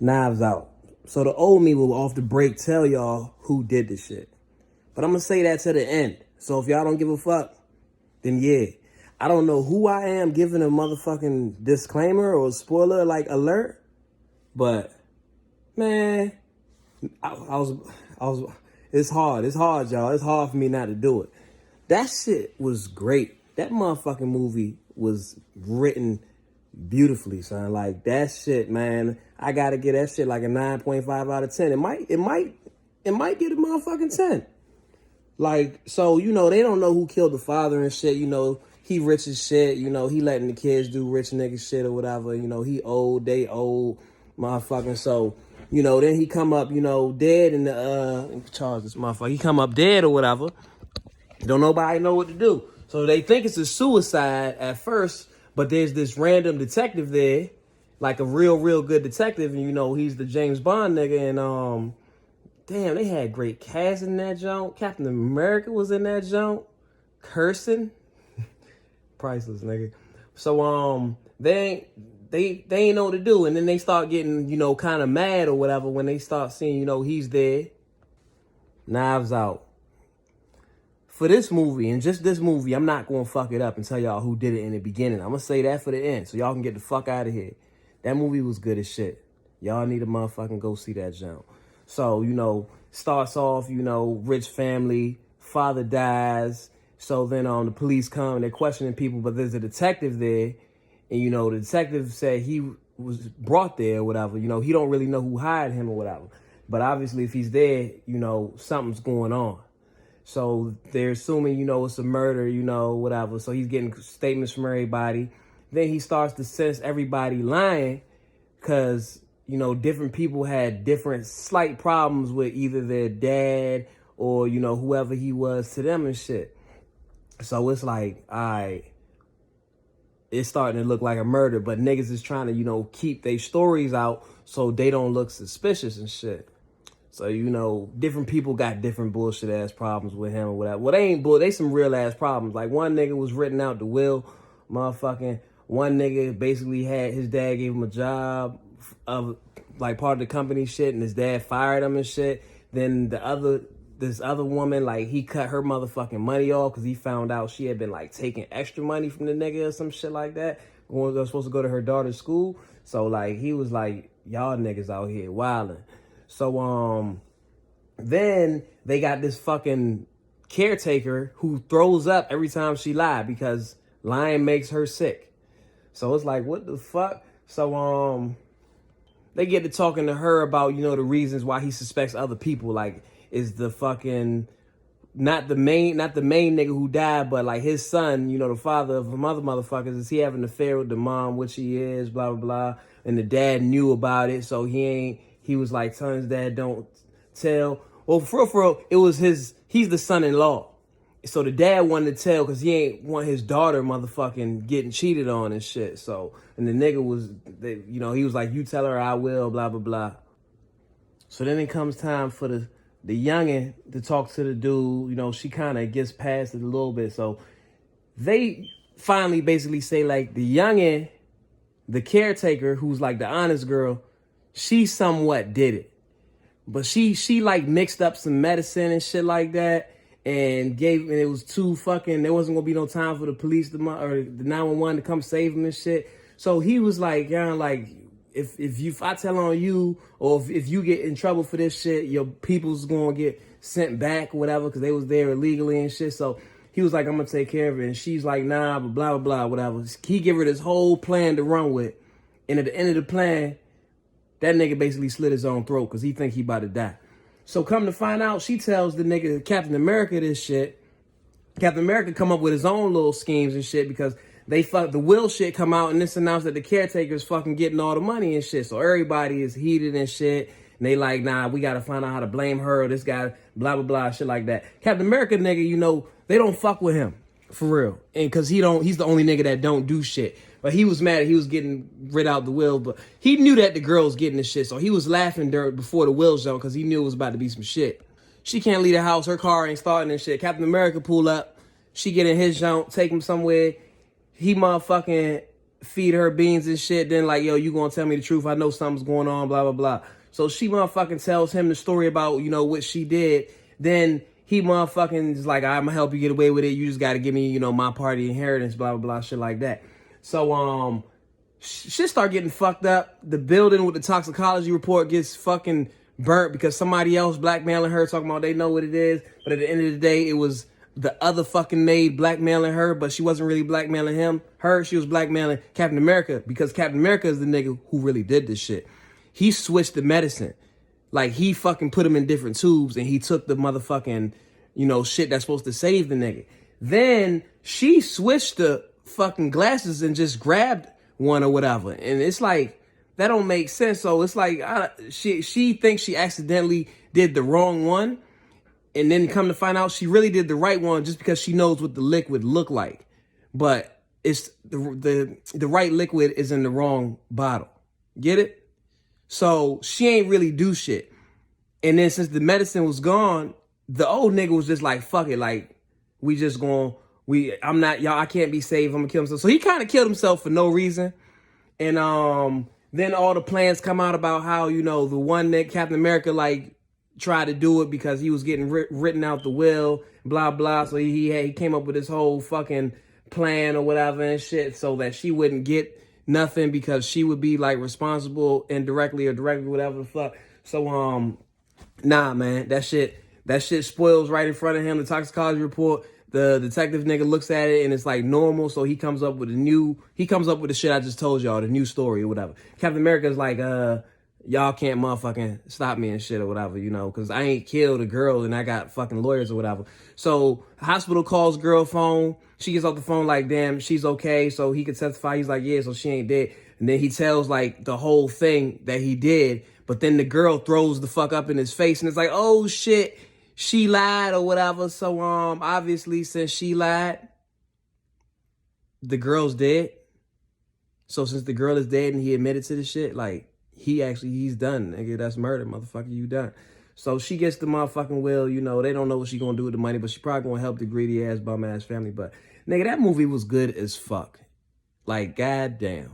Knives Out. So the old me will off the break tell y'all who did the shit. But I'm going to say that to the end. So if y'all don't give a fuck, then yeah. I don't know who I am giving a motherfucking disclaimer or spoiler like alert. But, man, I was, it's hard, y'all. It's hard for me not to do it. That shit was great. That motherfucking movie was written beautifully, son. Like, that shit, man, I gotta get that shit like a 9.5 out of 10. It might get a motherfucking 10. Like, so, you know, they don't know who killed the father and shit. You know, he rich as shit. You know, he letting the kids do rich nigga shit or whatever. You know, he old, they old, motherfucking. So, you know, then he come up, you know, dead in the, charge this motherfucker. He come up dead or whatever. Don't nobody know what to do. So they think it's a suicide at first, but there's this random detective there, like a real good detective. And, you know, he's the James Bond nigga. And, damn, they had great cast in that joint. Captain America was in that joint. Cursing. Priceless, nigga. So, they ain't know what to do. And then they start getting, you know, kind of mad or whatever when they start seeing, you know, he's there. Knives Out. For this movie, and just this movie, I'm not going to fuck it up and tell y'all who did it in the beginning. I'm going to say that for the end so y'all can get the fuck out of here. That movie was good as shit. Y'all need to motherfucking go see that jump. So, you know, starts off, you know, rich family, father dies. So then the police come and they're questioning people, but there's a detective there. And, you know, the detective said he was brought there or whatever. You know, he don't really know who hired him or whatever. But obviously if he's there, you know, something's going on. So they're assuming, you know, it's a murder, you know, whatever. So he's getting statements from everybody. Then he starts to sense everybody lying because, you know, different people had different slight problems with either their dad or, you know, whoever he was to them and shit. So it's like, all right, it's starting to look like a murder, but niggas is trying to, you know, keep their stories out so they don't look suspicious and shit. So, you know, different people got different bullshit ass problems with him or whatever. Well, they ain't bull. They some real ass problems. Like one nigga was written out the will, motherfucking. One nigga basically had his dad gave him a job of like part of the company shit, and his dad fired him and shit. Then this other woman, like he cut her motherfucking money off because he found out she had been like taking extra money from the nigga or some shit like that. Was supposed to go to her daughter's school. So like he was like, y'all niggas out here wilding. So, then they got this fucking caretaker who throws up every time she lied because lying makes her sick. So it's like, what the fuck? So, they get to talking to her about, you know, the reasons why he suspects other people. Like, is the fucking, not the main nigga who died, but like his son, you know, the father of some other motherfuckers, is he having an affair with the mom, which he is, blah, blah, blah. And the dad knew about it, so he was like telling his dad, don't tell. Well, for real, it was he's the son-in-law. So the dad wanted to tell because he ain't want his daughter motherfucking getting cheated on and shit. So, and the nigga was, you know, he was like, you tell her I will, blah, blah, blah. So then it comes time for the youngin' to talk to the dude. You know, she kind of gets past it a little bit. So they finally basically say like the youngin', the caretaker, who's like the honest girl, she somewhat did it. But she like mixed up some medicine and shit like that and it was too fucking, there wasn't gonna be no time for the police or the 911 to come save him and shit. So he was like, yeah, like if I tell on you or if you get in trouble for this shit, your people's gonna get sent back or whatever because they was there illegally and shit. So he was like, I'm gonna take care of it. And she's like, nah, but blah, blah, blah, whatever. He give her this whole plan to run with. And at the end of the plan, that nigga basically slit his own throat because he think he about to die. So come to find out, she tells the nigga, Captain America, this shit. Captain America come up with his own little schemes and shit because the will shit come out and it's announced that the caretaker's fucking getting all the money and shit. So everybody is heated and shit. And they like, nah, we got to find out how to blame her or this guy, blah, blah, blah, shit like that. Captain America, nigga, you know, they don't fuck with him. For real. And because he's the only nigga that don't do shit. But he was mad that he was getting rid out the will. But he knew that the girl was getting the shit. So he was laughing before the will zone because he knew it was about to be some shit. She can't leave the house. Her car ain't starting and shit. Captain America pull up. She get in his junk, take him somewhere. He motherfucking feed her beans and shit. Then like, yo, you gonna tell me the truth? I know something's going on, blah, blah, blah. So she motherfucking tells him the story about, you know, what she did. Then he motherfucking is like, I'm gonna help you get away with it. You just gotta give me, you know, my party inheritance, blah, blah, blah, shit like that. So, shit start getting fucked up. The building with the toxicology report gets fucking burnt because somebody else blackmailing her, talking about they know what it is. But at the end of the day, it was the other fucking maid blackmailing her, but she wasn't really blackmailing her. She was blackmailing Captain America because Captain America is the nigga who really did this shit. He switched the medicine. Like, he fucking put him in different tubes and he took the motherfucking, you know, shit that's supposed to save the nigga. Then she switched the fucking glasses and just grabbed one or whatever. And it's like, that don't make sense. So it's like, she thinks she accidentally did the wrong one. And then come to find out she really did the right one just because she knows what the liquid look like. But it's the right liquid is in the wrong bottle. Get it? So she ain't really do shit. And then since the medicine was gone, the old nigga was just like, fuck it. Like, we just going, I'm not, y'all, I can't be saved. I'm gonna kill himself. So he kind of killed himself for no reason. And then all the plans come out about how, you know, the one that Captain America, like, tried to do it because he was getting written out the will, blah, blah. So he came up with this whole fucking plan or whatever and shit so that she wouldn't get nothing because she would be like responsible indirectly or directly, whatever the fuck. So, nah, man, that shit spoils right in front of him. The toxicology report, the detective nigga looks at it and it's like normal. So he comes up with the shit I just told y'all, the new story or whatever. Captain America's like, y'all can't motherfucking stop me and shit or whatever, you know, because I ain't killed a girl and I got fucking lawyers or whatever. So hospital calls girl phone. She gets off the phone like, damn, she's okay. So he could testify. He's like, yeah, so she ain't dead. And then he tells like the whole thing that he did. But then the girl throws the fuck up in his face and it's like, oh shit, she lied or whatever. So obviously since she lied, the girl's dead. So since the girl is dead and he admitted to the shit, like, he's done, nigga. That's murder, motherfucker. You done. So she gets the motherfucking will, you know. They don't know what she gonna do with the money, but she probably gonna help the greedy ass, bum ass family. But, nigga, that movie was good as fuck. Like, goddamn.